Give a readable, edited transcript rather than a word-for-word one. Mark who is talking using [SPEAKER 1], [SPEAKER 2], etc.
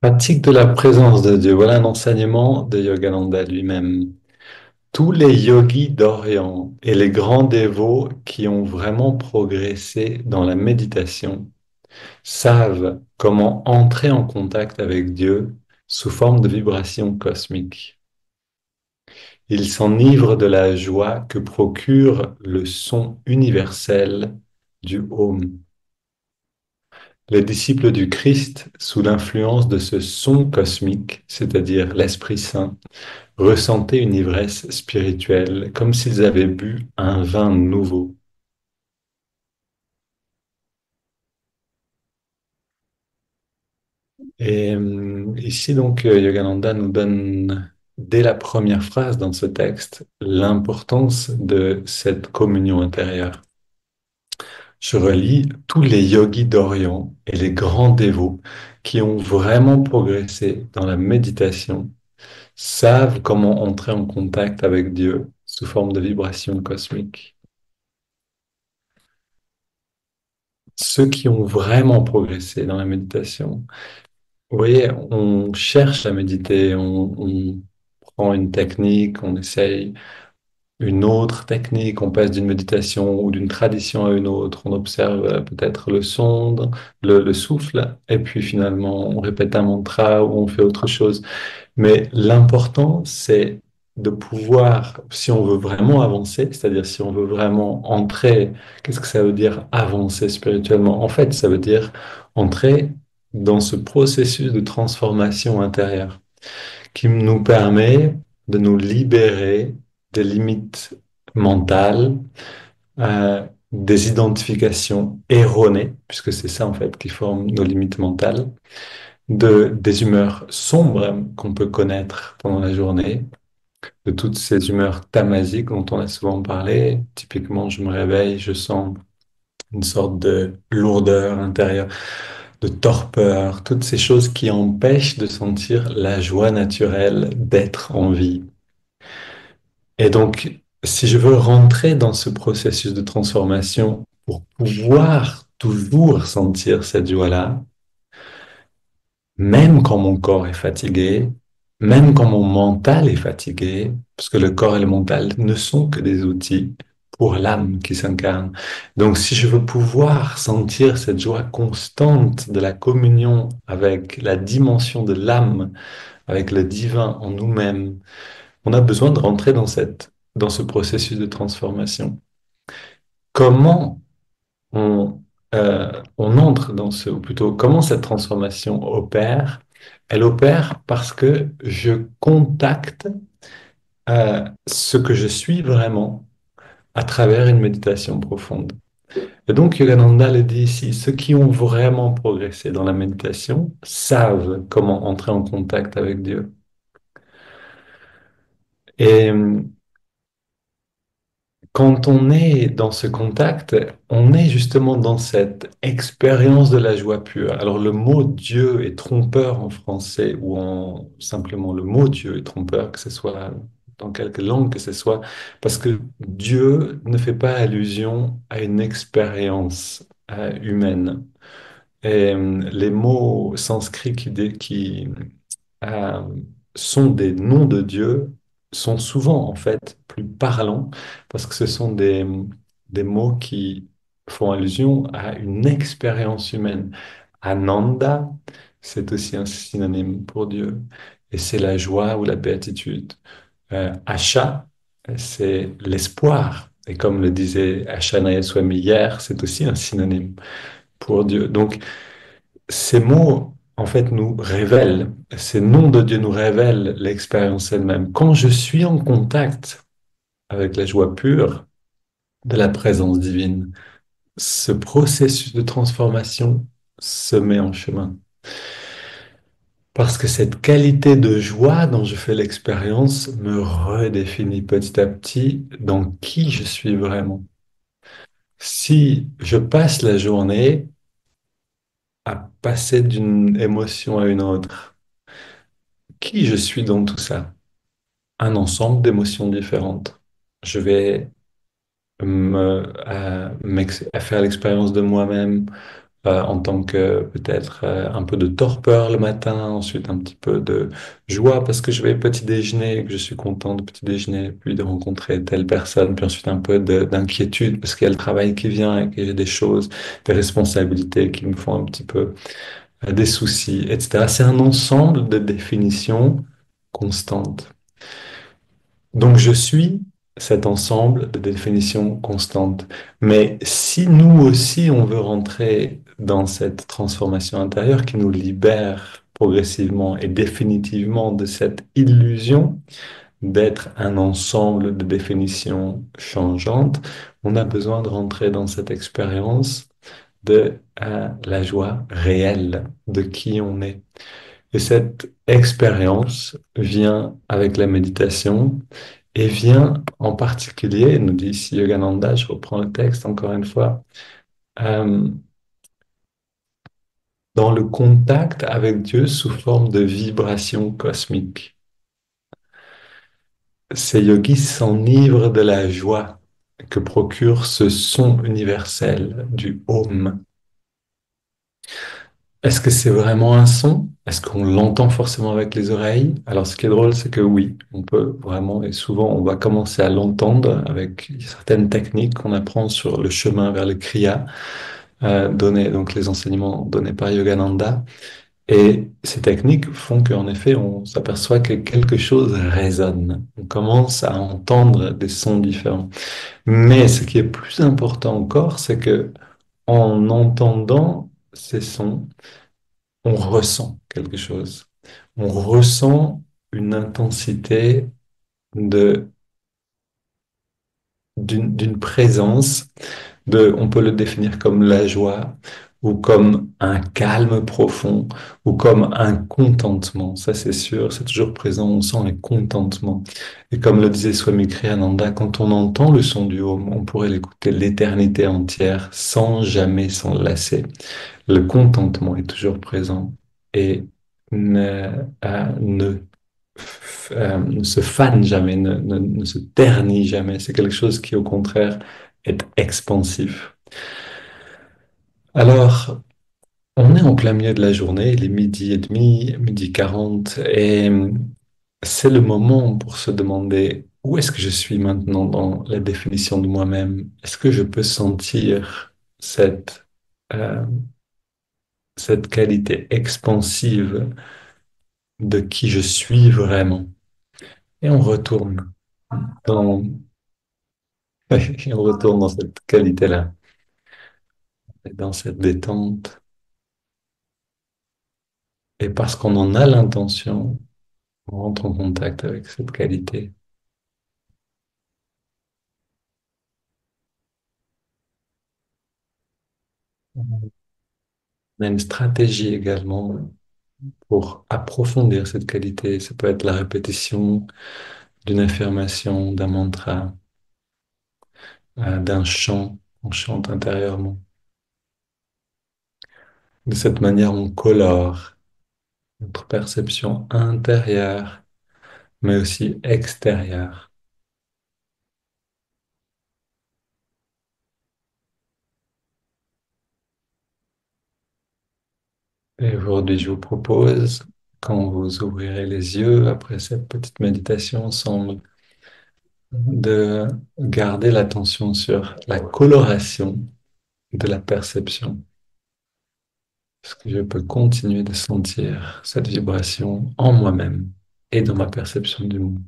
[SPEAKER 1] Pratique de la présence de Dieu. Voilà un enseignement de Yogananda lui-même. Tous les yogis d'Orient et les grands dévots qui ont vraiment progressé dans la méditation savent comment entrer en contact avec Dieu sous forme de vibrations cosmiques. Ils s'enivrent de la joie que procure le son universel du Om. Les disciples du Christ, sous l'influence de ce son cosmique, c'est-à-dire l'Esprit Saint, ressentaient une ivresse spirituelle, comme s'ils avaient bu un vin nouveau. Et ici, donc, Yogananda nous donne, dès la première phrase dans ce texte, l'importance de cette communion intérieure. Je relis tous les yogis d'Orient et les grands dévots qui ont vraiment progressé dans la méditation savent comment entrer en contact avec Dieu sous forme de vibrations cosmiques. Ceux qui ont vraiment progressé dans la méditation, vous voyez, on cherche à méditer, on prend une technique, on essaye une autre technique, on passe d'une méditation ou d'une tradition à une autre, on observe peut-être le son, le souffle, et puis finalement on répète un mantra ou on fait autre chose. Mais l'important, c'est de pouvoir, si on veut vraiment avancer, c'est-à-dire si on veut vraiment entrer, qu'est-ce que ça veut dire avancer spirituellement? En fait, ça veut dire entrer dans ce processus de transformation intérieure qui nous permet de nous libérer des limites mentales, des identifications erronées, puisque c'est ça en fait qui forme nos limites mentales, des humeurs sombres qu'on peut connaître pendant la journée, de toutes ces humeurs tamasiques dont on a souvent parlé. Typiquement, je me réveille, je sens une sorte de lourdeur intérieure, de torpeur, toutes ces choses qui empêchent de sentir la joie naturelle d'être en vie. Et donc, si je veux rentrer dans ce processus de transformation pour pouvoir toujours sentir cette joie-là, même quand mon corps est fatigué, même quand mon mental est fatigué, parce que le corps et le mental ne sont que des outils pour l'âme qui s'incarne. Donc, si je veux pouvoir sentir cette joie constante de la communion avec la dimension de l'âme, avec le divin en nous-mêmes, on a besoin de rentrer dans ce processus de transformation. Comment on entre dans ce, ou plutôt comment cette transformation opère? Elle opère parce que je contacte ce que je suis vraiment à travers une méditation profonde. Et donc Yogananda le dit ici, ceux qui ont vraiment progressé dans la méditation savent comment entrer en contact avec Dieu. Et quand on est dans ce contact, on est justement dans cette expérience de la joie pure. Alors le mot Dieu est trompeur en français ou en simplement le mot Dieu est trompeur, que ce soit dans quelque langue que ce soit, parce que Dieu ne fait pas allusion à une expérience humaine. Et les mots sanscrits qui euh, sont des noms de Dieu sont souvent en fait plus parlants parce que ce sont des mots qui font allusion à une expérience humaine. Ananda, c'est aussi un synonyme pour Dieu et c'est la joie ou la béatitude. Asha, c'est l'espoir. Et comme le disait Ashanaya Swami hier, c'est aussi un synonyme pour Dieu. Donc, ces mots, en fait, nous révèlent, ces noms de Dieu nous révèlent l'expérience elle-même. Quand je suis en contact avec la joie pure de la présence divine, ce processus de transformation se met en chemin. Parce que cette qualité de joie dont je fais l'expérience me redéfinit petit à petit dans qui je suis vraiment. Si je passe la journée à passer d'une émotion à une autre, qui je suis dans tout ça? Un ensemble d'émotions différentes. Je vais à faire l'expérience de moi-même en tant que peut-être un peu de torpeur le matin, ensuite un petit peu de joie parce que je vais petit déjeuner, que je suis content de petit déjeuner, puis de rencontrer telle personne, puis ensuite un peu d'inquiétude parce qu'il y a le travail qui vient et que j'ai des choses, des responsabilités qui me font un petit peu des soucis, etc. C'est un ensemble de définitions constantes. Donc, je suis cet ensemble de définitions constantes. Mais si nous aussi, on veut rentrer dans cette transformation intérieure qui nous libère progressivement et définitivement de cette illusion d'être un ensemble de définitions changeantes, on a besoin de rentrer dans cette expérience de la joie réelle de qui on est. Et cette expérience vient avec la méditation et vient en particulier, nous dit ici Yogananda, je reprends le texte encore une fois, euh, dans le contact avec Dieu sous forme de vibration cosmique. Ces yogis s'enivrent de la joie que procure ce son universel du Om. Est-ce que c'est vraiment un son? Est-ce qu'on l'entend forcément avec les oreilles? Alors, ce qui est drôle, c'est que oui, on peut vraiment, et souvent, on va commencer à l'entendre avec certaines techniques qu'on apprend sur le chemin vers le Kriya, donnés, donc les enseignements donnés par Yogananda. Et ces techniques font qu'en effet, on s'aperçoit que quelque chose résonne. On commence à entendre des sons différents. Mais ce qui est plus important encore, c'est que en entendant ces sons, on ressent quelque chose. On ressent une intensité de, d'une présence on peut le définir comme la joie ou comme un calme profond ou comme un contentement. Ça, c'est sûr, c'est toujours présent. On sent un contentement. Et comme le disait Swami Kriyananda, quand on entend le son du Om, on pourrait l'écouter l'éternité entière sans jamais s'en lasser. Le contentement est toujours présent et ne, ne se fane jamais, ne se ternit jamais. C'est quelque chose qui, au contraire, est expansif. Alors, on est en plein milieu de la journée, il est midi et demi, midi 40, et c'est le moment pour se demander où est-ce que je suis maintenant dans la définition de moi-même? Est-ce que je peux sentir cette, euh, cette qualité expansive de qui je suis vraiment? Et on retourne dans, et on retourne dans cette qualité-là, dans cette détente. Et parce qu'on en a l'intention, on rentre en contact avec cette qualité. On a une stratégie également pour approfondir cette qualité. Ça peut être la répétition d'une affirmation, d'un mantra, d'un chant qu'on chante intérieurement. De cette manière, on colore notre perception intérieure, mais aussi extérieure. Et aujourd'hui, je vous propose, quand vous ouvrirez les yeux après cette petite méditation ensemble, de garder l'attention sur la coloration de la perception. Est-ce que je peux continuer de sentir cette vibration en moi-même et dans ma perception du monde?